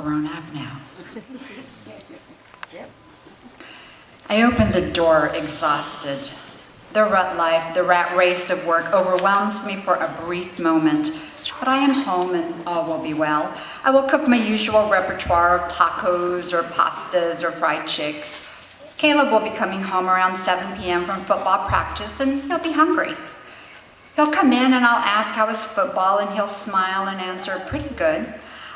grown up now. I opened the door exhausted. The rut life, the rat race of work overwhelms me for a brief moment, but I am home and all will be well. I will cook my usual repertoire of tacos or pastas or fried chicks. Caleb will be coming home around 7 p.m. from football practice and he'll be hungry. He'll come in and I'll ask how is football and he'll smile and answer, pretty good.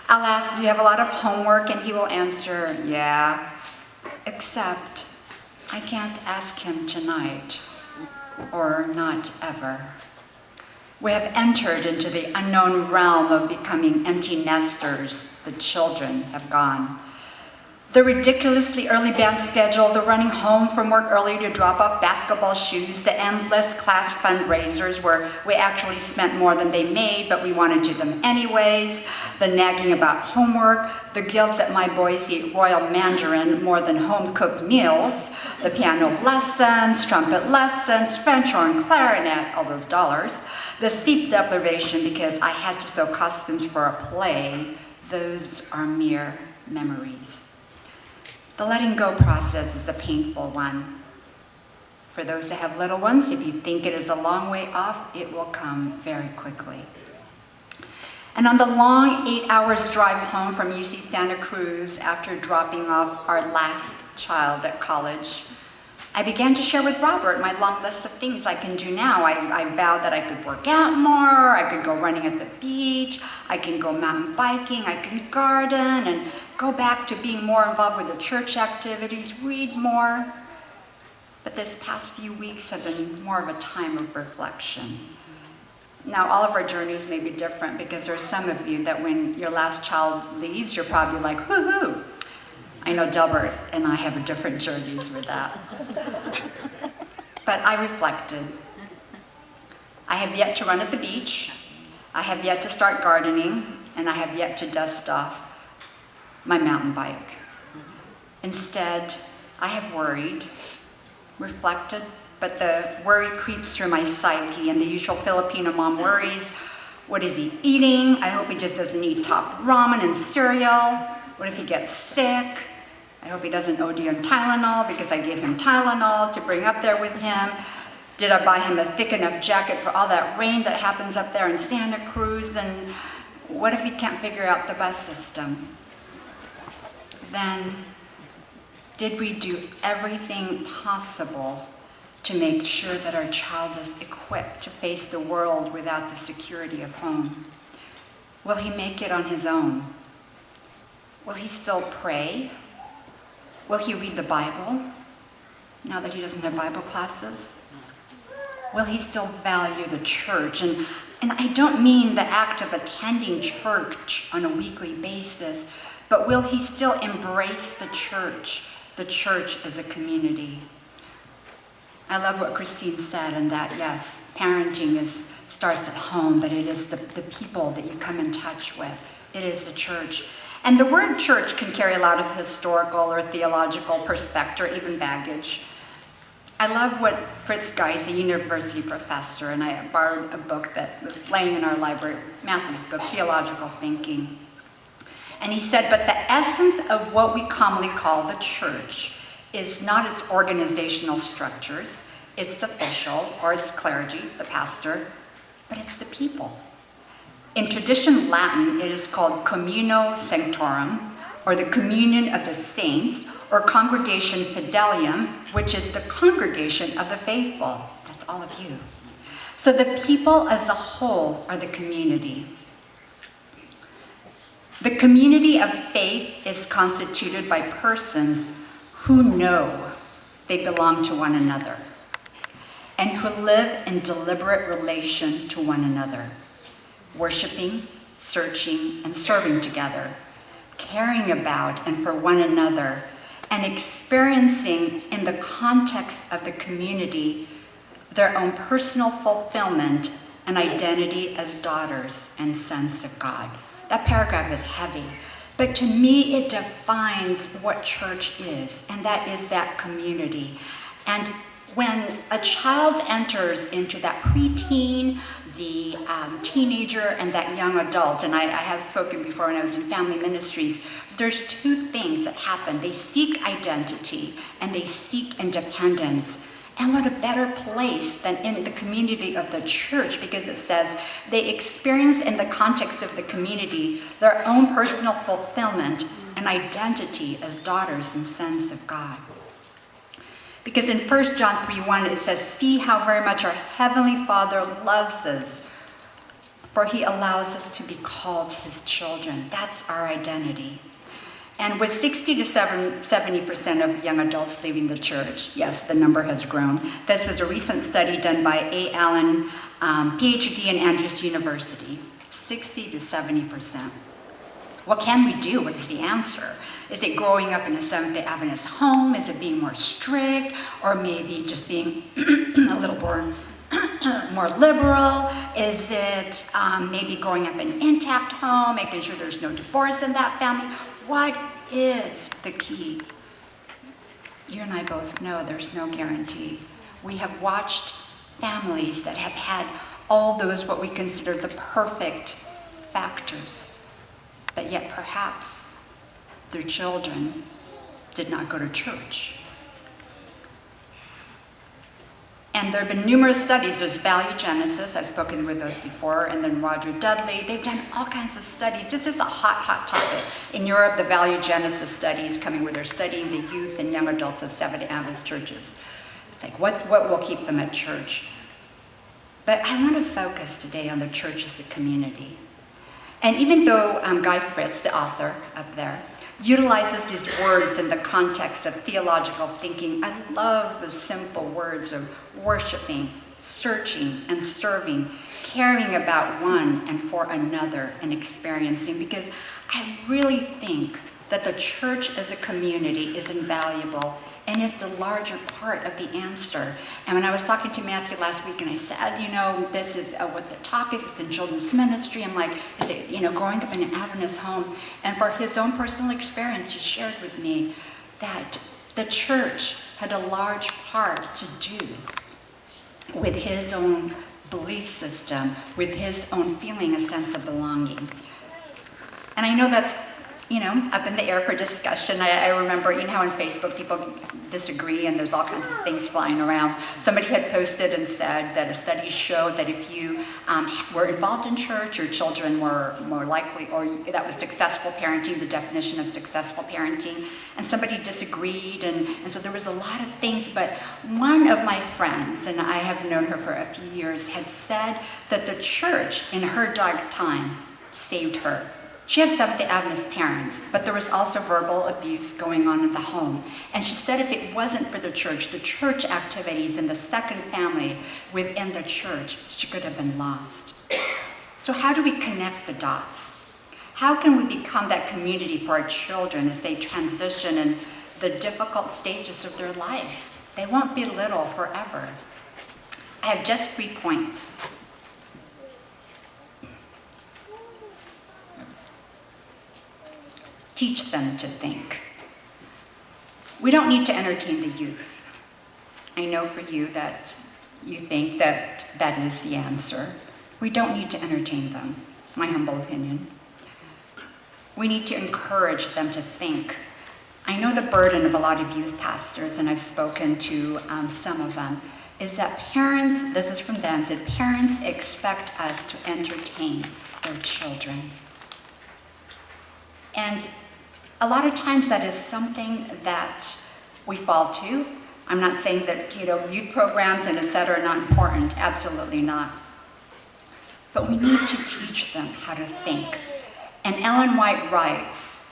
I'll ask, do you have a lot of homework? And he will answer, yeah, except I can't ask him tonight, or not ever. We have entered into the unknown realm of becoming empty nesters. The children have gone. The ridiculously early band schedule, the running home from work early to drop off basketball shoes, the endless class fundraisers where we actually spent more than they made, but we wanted to do them anyways, the nagging about homework, the guilt that my boys eat royal mandarin more than home-cooked meals, the piano lessons, trumpet lessons, French horn, clarinet, all those dollars, the sleep deprivation because I had to sew costumes for a play. Those are mere memories. The letting go process is a painful one. For those that have little ones, if you think it is a long way off, it will come very quickly. And on the long 8 hours drive home from UC Santa Cruz after dropping off our last child at college, I began to share with Robert my long list of things I can do now. I vowed that I could work out more, I could go running at the beach, I can go mountain biking, I can garden, and go back to being more involved with the church activities, read more. But this past few weeks have been more of a time of reflection. Now, all of our journeys may be different because there's some of you that when your last child leaves, you're probably like, woohoo. I know Delbert and I have different journeys with that. But I reflected. I have yet to run at the beach, I have yet to start gardening, and I have yet to dust off my mountain bike. Instead, I have worried, reflected, but the worry creeps through my psyche, and the usual Filipino mom worries. What is he eating? I hope he just doesn't eat top ramen and cereal. What if he gets sick? I hope he doesn't OD on Tylenol because I gave him Tylenol to bring up there with him. Did I buy him a thick enough jacket for all that rain that happens up there in Santa Cruz? And what if he can't figure out the bus system? Then, did we do everything possible to make sure that our child is equipped to face the world without the security of home? Will he make it on his own? Will he still pray? Will he read the Bible now that he doesn't have Bible classes? Will he still value the church? And I don't mean the act of attending church on a weekly basis, but will he still embrace the church as a community? I love what Christine said, and that, yes, parenting starts at home, but it is the people that you come in touch with. It is the church. And the word church can carry a lot of historical or theological perspective, or even baggage. I love what Fritz Geis, a university professor, and I borrowed a book that was laying in our library, Matthew's book, Theological Thinking. And he said, but the essence of what we commonly call the church is not its organizational structures, its official, or its clergy, the pastor, but it's the people. In tradition Latin, it is called communio sanctorum, or the communion of the saints, or congregation fidelium, which is the congregation of the faithful. That's all of you. So the people as a whole are the community. The community of faith is constituted by persons who know they belong to one another and who live in deliberate relation to one another, worshiping, searching, and serving together, caring about and for one another, and experiencing in the context of the community their own personal fulfillment and identity as daughters and sons of God. That paragraph is heavy, but to me it defines what church is, and that is that community. And When a child enters into that preteen, the teenager, and that young adult, and I have spoken before when I was in family ministries, there's two things that happen. They seek identity and they seek independence. And what a better place than in the community of the church, because it says they experience in the context of the community their own personal fulfillment and identity as daughters and sons of God. Because in 1 John 3:1 it says, "See how very much our Heavenly Father loves us, for He allows us to be called His children." That's our identity. And with 60 to 70% of young adults leaving the church, yes, the number has grown. This was a recent study done by A. Allen, PhD in Andrews University. 60 to 70%. What can we do? What is the answer? Is it growing up in a Seventh-day Adventist home? Is it being more strict? Or maybe just being a little more liberal? Is it maybe growing up in an intact home, making sure there's no divorce in that family? What is the key? You and I both know there's no guarantee. We have watched families that have had all those what we consider the perfect factors, but yet perhaps their children did not go to church. And there have been numerous studies. There's Value Genesis, I've spoken with those before, and then Roger Dudley. They've done all kinds of studies. This is a hot, hot topic. In Europe, the Value Genesis study is coming where they're studying the youth and young adults of Seventh-day Adventist churches. It's like, what will keep them at church? But I want to focus today on the church as a community. And even though Guy Fritz, the author up there, utilizes these words in the context of theological thinking, I love the simple words of worshiping, searching, and serving, caring about one and for another, and experiencing, because I really think that the church as a community is invaluable and it's the larger part of the answer. And when I was talking to Matthew last week and I said, this is what the talk is, it's in children's ministry. I'm like, is it, growing up in an Adventist home? And for his own personal experience, he shared with me that the church had a large part to do with his own belief system, with his own feeling a sense of belonging. And I know that's up in the air for discussion. I remember, how on Facebook people disagree and there's all kinds of things flying around. Somebody had posted and said that a study showed that if you were involved in church, your children were more likely, or that was successful parenting, the definition of successful parenting. And somebody disagreed, and so there was a lot of things, but one of my friends, and I have known her for a few years, had said that the church in her dark time saved her. She had Seventh-day Adventist parents, but there was also verbal abuse going on in the home. And she said if it wasn't for the church activities in the second family within the church, she could have been lost. So how do we connect the dots? How can we become that community for our children as they transition in the difficult stages of their lives? They won't be little forever. I have just 3 points. Teach them to think. We don't need to entertain the youth. I know for you that you think that that is the answer. We don't need to entertain them, my humble opinion. We need to encourage them to think. I know the burden of a lot of youth pastors, and I've spoken to some of them, is that parents, this is from them, that parents expect us to entertain their children. And a lot of times that is something that we fall to. I'm not saying that, youth programs and et cetera are not important. Absolutely not. But we need to teach them how to think. And Ellen White writes,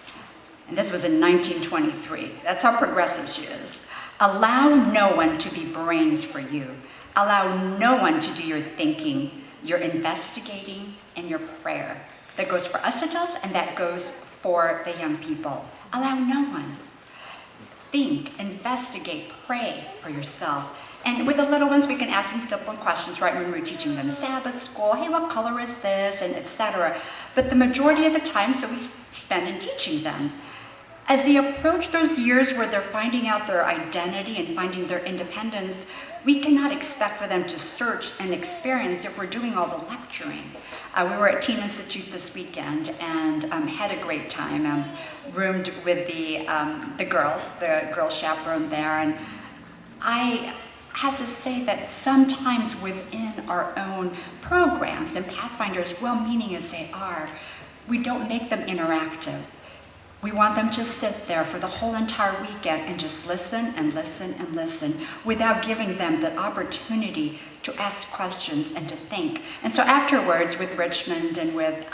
and this was in 1923, that's how progressive she is. Allow no one to be brains for you. Allow no one to do your thinking, your investigating, and your prayer. That goes for us adults, and that goes for the young people. Allow no one. Think, investigate, pray for yourself. And with the little ones, we can ask them simple questions, right, when we're teaching them Sabbath school, hey, what color is this, and etc. But the majority of the time, so we spend in teaching them. As they approach those years where they're finding out their identity and finding their independence, we cannot expect for them to search and experience if we're doing all the lecturing. We were at Teen Institute this weekend and had a great time. Roomed with the girl chaperone there, and I had to say that sometimes within our own programs and Pathfinders, well-meaning as they are, we don't make them interactive. We want them to sit there for the whole entire weekend and just listen and listen and listen without giving them the opportunity to ask questions and to think. And so afterwards, with Richmond and with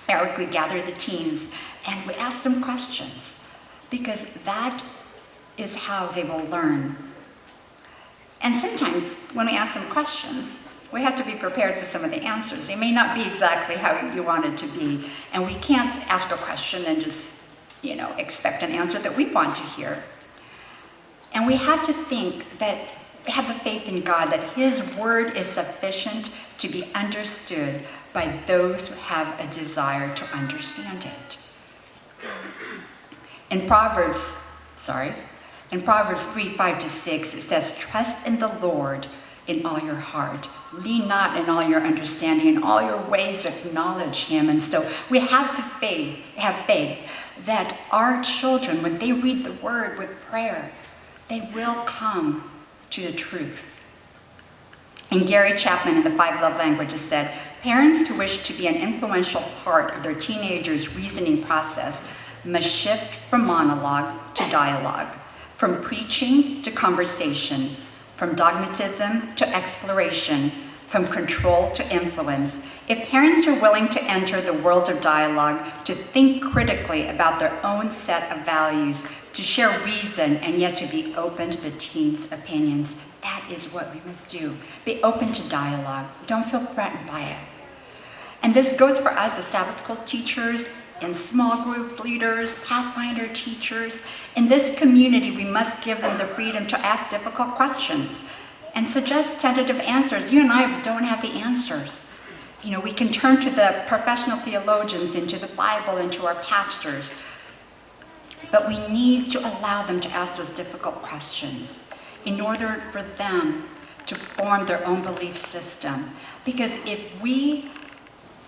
Eric, we gathered the teens and we asked them questions, because that is how they will learn. And sometimes when we ask them questions, we have to be prepared for some of the answers. They may not be exactly how you want it to be, and we can't ask a question and just expect an answer that we want to hear. And we have to think that, have the faith in God that His word is sufficient to be understood by those who have a desire to understand it. In Proverbs 3:5-6, it says, "Trust in the Lord in all your heart. Lean not in all your understanding. In all your ways acknowledge Him." And so we have to have faith that our children, when they read the word with prayer, they will come to the truth. And Gary Chapman in the 5 Love Languages said, "Parents who wish to be an influential part of their teenagers' reasoning process must shift from monologue to dialogue, from preaching to conversation, from dogmatism to exploration, from control to influence. If parents are willing to enter the world of dialogue, to think critically about their own set of values, to share reason, and yet to be open to the teens' opinions, that is what we must do. Be open to dialogue. Don't feel threatened by it." And this goes for us as Sabbath school teachers, in small groups, leaders, Pathfinder teachers. In this community, we must give them the freedom to ask difficult questions and suggest tentative answers. You and I don't have the answers. We can turn to the professional theologians, into the Bible, and to our pastors. But we need to allow them to ask those difficult questions in order for them to form their own belief system. Because if we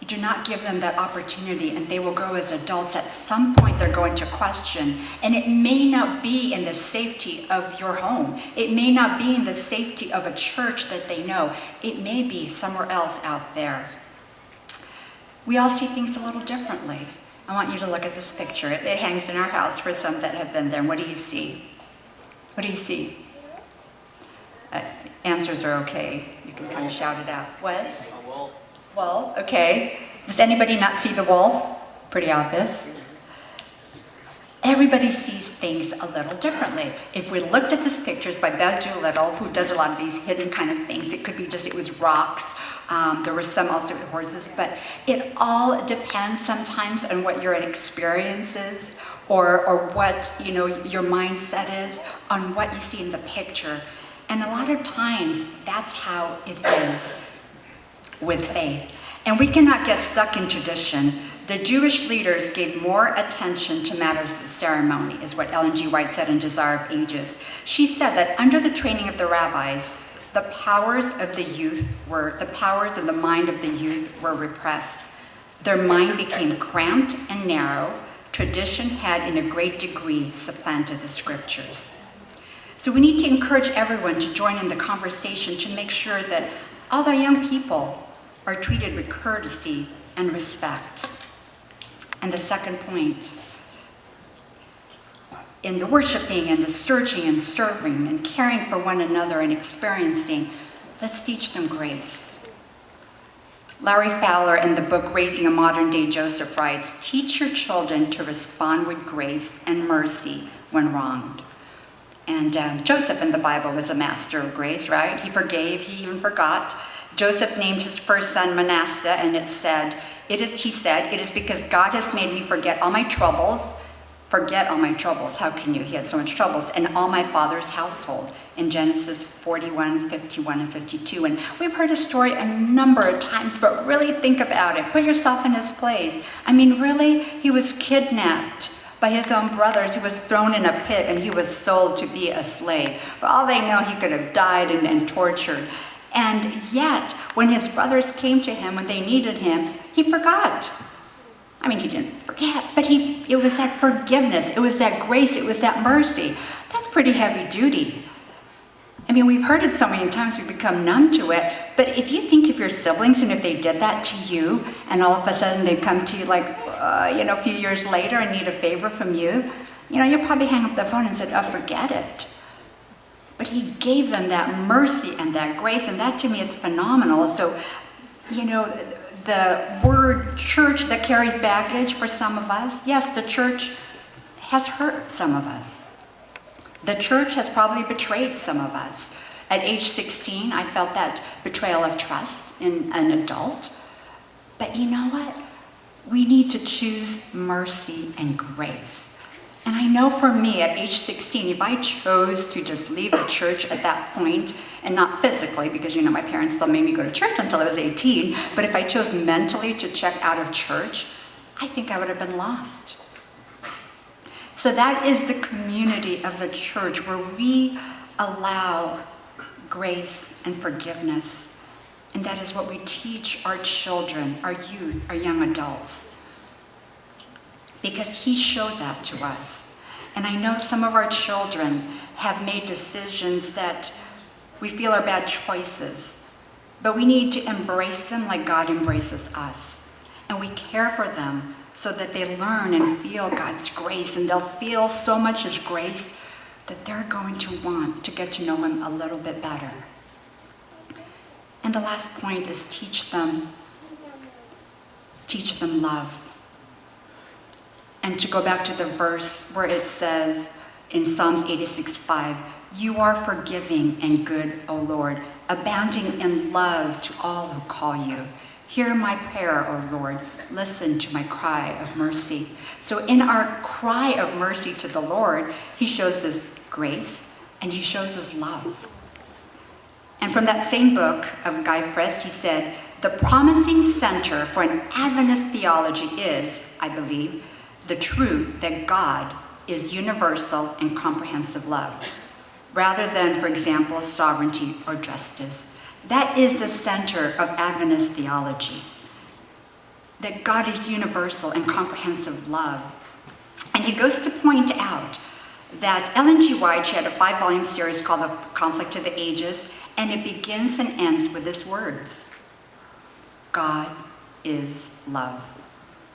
do not give them that opportunity, and they will grow as adults, at some point they're going to question, and it may not be in the safety of your home. It may not be in the safety of a church that they know. It may be somewhere else out there. We all see things a little differently. I want you to look at this picture. It hangs in our house for some that have been there. What do you see? What do you see? Answers are okay. You can kind of shout it out. What? A wolf. Wolf, okay. Does anybody not see the wolf? Pretty obvious. Everybody sees things a little differently. If we looked at these pictures by Beth Doolittle, who does a lot of these hidden kind of things, it could be just, it was rocks. There were some also with horses, but it all depends sometimes on what your experience is, or what your mindset is, on what you see in the picture. And a lot of times, that's how it is with faith. And we cannot get stuck in tradition. The Jewish leaders gave more attention to matters of ceremony, is what Ellen G. White said in Desire of Ages. She said that under the training of the rabbis, the powers of the mind of the youth were repressed. Their mind became cramped and narrow. Tradition had, in a great degree, supplanted the scriptures. So we need to encourage everyone to join in the conversation to make sure that all the young people are treated with courtesy and respect. And the second point, in the worshiping and the searching and serving and caring for one another and experiencing, let's teach them grace. Larry Fowler, in the book Raising a Modern Day Joseph, writes, "Teach your children to respond with grace and mercy when wronged." And Joseph in the Bible was a master of grace, right? He forgave, he even forgot. Joseph named his first son Manasseh, and he said, it is because God has made me forget all my troubles. Forget all my troubles. How can you? He had so much troubles. And all my father's household, in Genesis 41, 51, and 52. And we've heard his story a number of times, but really think about it. Put yourself in his place. I mean, really, he was kidnapped by his own brothers. He was thrown in a pit and he was sold to be a slave. For all they know, he could have died and tortured. And yet, when his brothers came to him, when they needed him, he forgot. I mean, he didn't forget, but it was that forgiveness, it was that grace, it was that mercy. That's pretty heavy duty. I mean, we've heard it so many times, we've become numb to it, but if you think of your siblings and if they did that to you, and all of a sudden they come to you like, a few years later and need a favor from you, you'll probably hang up the phone and say, oh, forget it. But he gave them that mercy and that grace, and that to me is phenomenal. So, the word church that carries baggage for some of us, yes, the church has hurt some of us. The church has probably betrayed some of us. At age 16, I felt that betrayal of trust in an adult. But you know what? We need to choose mercy and grace. And I know for me at age 16, if I chose to just leave the church at that point, and not physically, because my parents still made me go to church until I was 18, but if I chose mentally to check out of church, I think I would have been lost. So that is the community of the church where we allow grace and forgiveness. And that is what we teach our children, our youth, our young adults. Because he showed that to us. And I know some of our children have made decisions that we feel are bad choices. But we need to embrace them like God embraces us. And we care for them so that they learn and feel God's grace, and they'll feel so much his grace that they're going to want to get to know him a little bit better. And the last point is teach them love. And to go back to the verse where it says in Psalms 86:5, you are forgiving and good, O Lord, abounding in love to all who call you. Hear my prayer, O Lord. Listen to my cry of mercy. So in our cry of mercy to the Lord, he shows us grace and he shows us love. And from that same book of Guy Friss, he said, the promising center for an Adventist theology is, I believe, the truth that God is universal and comprehensive love, rather than, for example, sovereignty or justice. That is the center of Adventist theology, that God is universal and comprehensive love. And he goes to point out that Ellen G. White, she had a 5-volume series called The Conflict of the Ages, and it begins and ends with these words: God is love.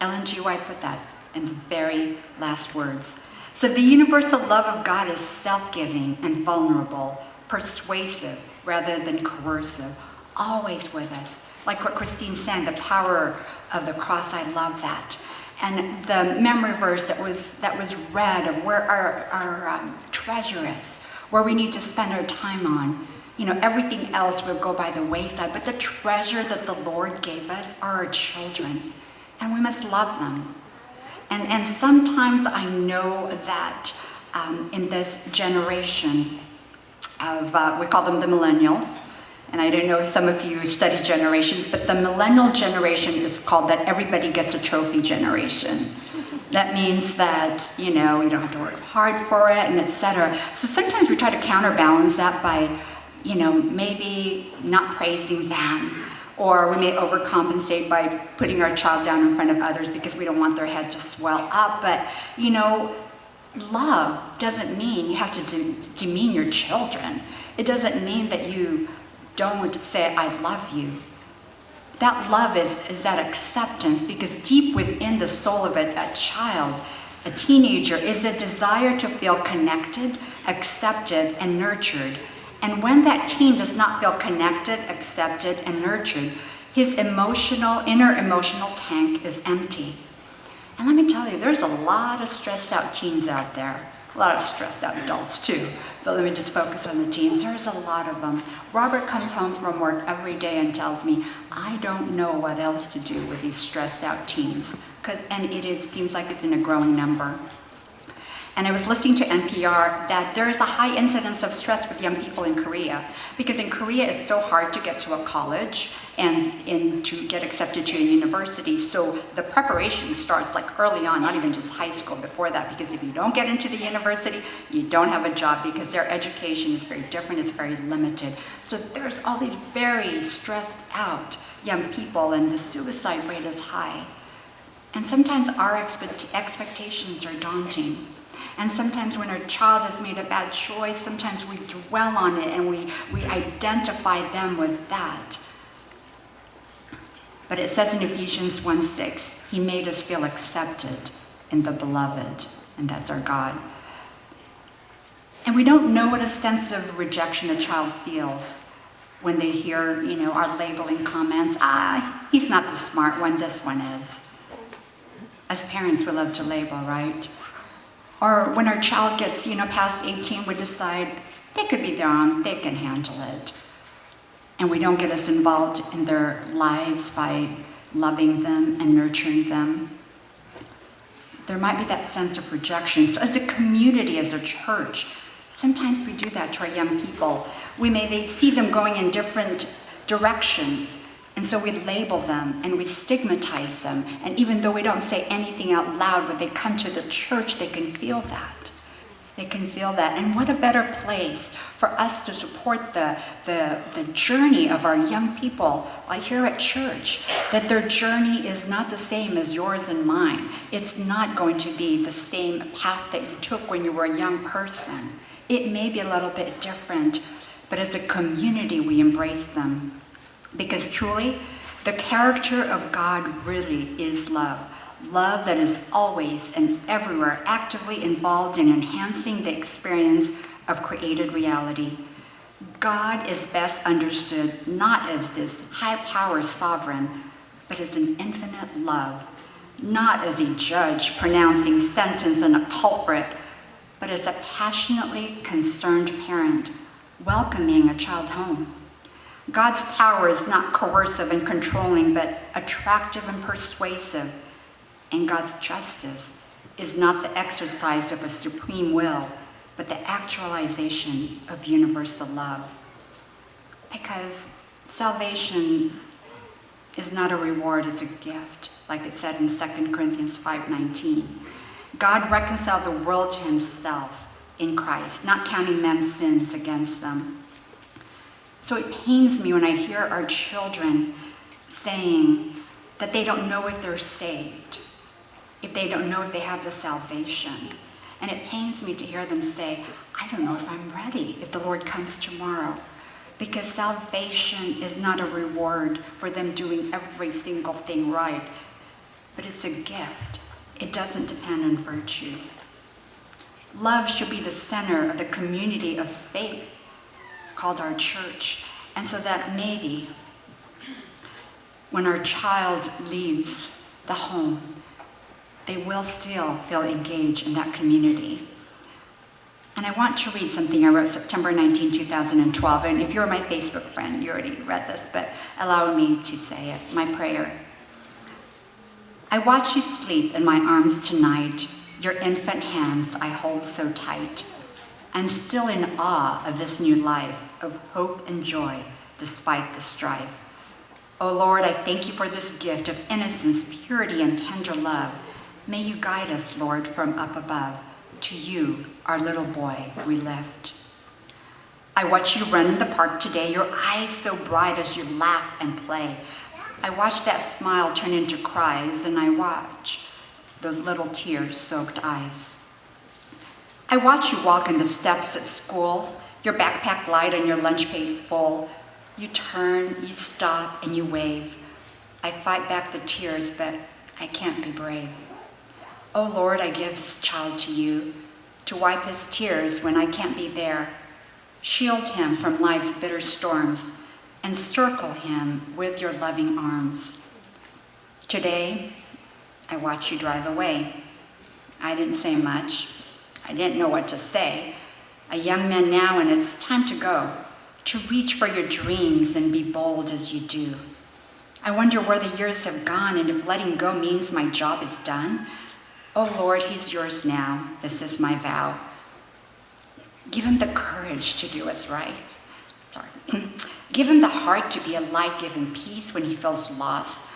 Ellen G. White put that in the very last words. So the universal love of God is self-giving and vulnerable, persuasive rather than coercive, always with us. Like what Christine sang, the power of the cross, I love that. And the memory verse that was read of where our treasure is, where we need to spend our time on. Everything else will go by the wayside, but the treasure that the Lord gave us are our children, and we must love them. And sometimes I know that in this generation of, we call them the millennials, and I don't know if some of you study generations, but the millennial generation is called that everybody gets a trophy generation. That means that, you don't have to work hard for it, and etc. So sometimes we try to counterbalance that by, maybe not praising them, or we may overcompensate by putting our child down in front of others because we don't want their head to swell up. But, love doesn't mean you have to demean your children. It doesn't mean that you don't say, I love you. That love is that acceptance, because deep within the soul of a child, a teenager, is a desire to feel connected, accepted, and nurtured. And when that teen does not feel connected, accepted, and nurtured, his inner emotional tank is empty. And let me tell you, there's a lot of stressed out teens out there. A lot of stressed out adults too. But let me just focus on the teens. There's a lot of them. Robert comes home from work every day and tells me, I don't know what else to do with these stressed out teens. And it seems like it's in a growing number. And I was listening to NPR that there is a high incidence of stress with young people in Korea, because in Korea it's so hard to get to a college and to get accepted to a university. So the preparation starts like early on, not even just high school, before that, because if you don't get into the university, you don't have a job, because their education is very different, it's very limited. So there's all these very stressed out young people, and the suicide rate is high. And sometimes our expectations are daunting. And sometimes when our child has made a bad choice, sometimes we dwell on it and we identify them with that. But it says in Ephesians 1:6, he made us feel accepted in the beloved, and that's our God. And we don't know what a sense of rejection a child feels when they hear, our labeling comments. He's not the smart one, this one is. As parents, we love to label, right? Or when our child gets, past 18, we decide they could be their own, they can handle it. And we don't get us involved in their lives by loving them and nurturing them. There might be that sense of rejection. So as a community, as a church, sometimes we do that to our young people. They see them going in different directions. And so we label them and we stigmatize them. And even though we don't say anything out loud, when they come to the church, they can feel that. They can feel that. And what a better place for us to support the journey of our young people here at church, that their journey is not the same as yours and mine. It's not going to be the same path that you took when you were a young person. It may be a little bit different, but as a community, we embrace them. Because truly, the character of God really is love. Love that is always and everywhere actively involved in enhancing the experience of created reality. God is best understood not as this high-power sovereign, but as an infinite love. Not as a judge pronouncing sentence on a culprit, but as a passionately concerned parent welcoming a child home. God's power is not coercive and controlling, but attractive and persuasive. And God's justice is not the exercise of a supreme will, but the actualization of universal love. Because salvation is not a reward, it's a gift, like it said in 2 Corinthians 5:19. God reconciled the world to himself in Christ, not counting men's sins against them. So it pains me when I hear our children saying that they don't know if they're saved, if they don't know if they have the salvation. And it pains me to hear them say, I don't know if I'm ready, if the Lord comes tomorrow. Because salvation is not a reward for them doing every single thing right, but it's a gift. It doesn't depend on virtue. Love should be the center of the community of faith called our church. And so that maybe when our child leaves the home, they will still feel engaged in that community. And I want to read something I wrote September 19, 2012. And if you're my Facebook friend, you already read this, but allow me to say it, my prayer. I watch you sleep in my arms tonight, your infant hands I hold so tight. I'm still in awe of this new life, of hope and joy, despite the strife. Oh Lord, I thank you for this gift of innocence, purity, and tender love. May you guide us, Lord, from up above. To you, our little boy, we lift. I watch you run in the park today, your eyes so bright as you laugh and play. I watch that smile turn into cries, and I watch those little tear-soaked eyes. I watch you walk in the steps at school, your backpack light and your lunch pail full. You turn, you stop, and you wave. I fight back the tears, but I can't be brave. Oh Lord, I give this child to you, to wipe his tears when I can't be there. Shield him from life's bitter storms, and circle him with your loving arms. Today, I watch you drive away. I didn't say much. I didn't know what to say. A young man now, and it's time to go, to reach for your dreams and be bold as you do. I wonder where the years have gone, and if letting go means my job is done. Oh Lord, he's yours now. This is my vow. Give him the courage to do what's right. Give him the heart to be a light-giving peace when he feels lost.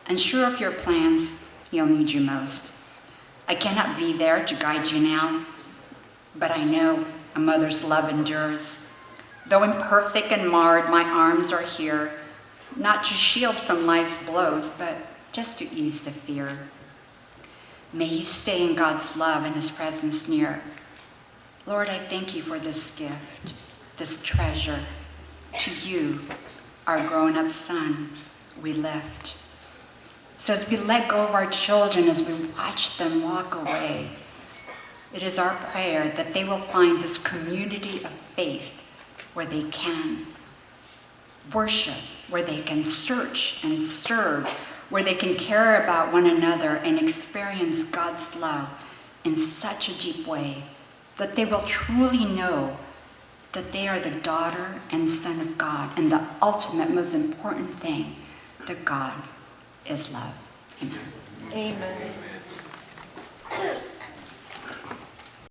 Unsure of your plans, he'll need you most. I cannot be there to guide you now, but I know a mother's love endures. Though imperfect and marred, my arms are here, not to shield from life's blows, but just to ease the fear. May you stay in God's love and his presence near. Lord, I thank you for this gift, this treasure. To you, our grown-up son, we lift. So as we let go of our children, as we watch them walk away, it is our prayer that they will find this community of faith where they can worship, where they can search and serve, where they can care about one another and experience God's love in such a deep way that they will truly know that they are the daughter and son of God, and the ultimate, most important thing, that God is love. Amen. Amen.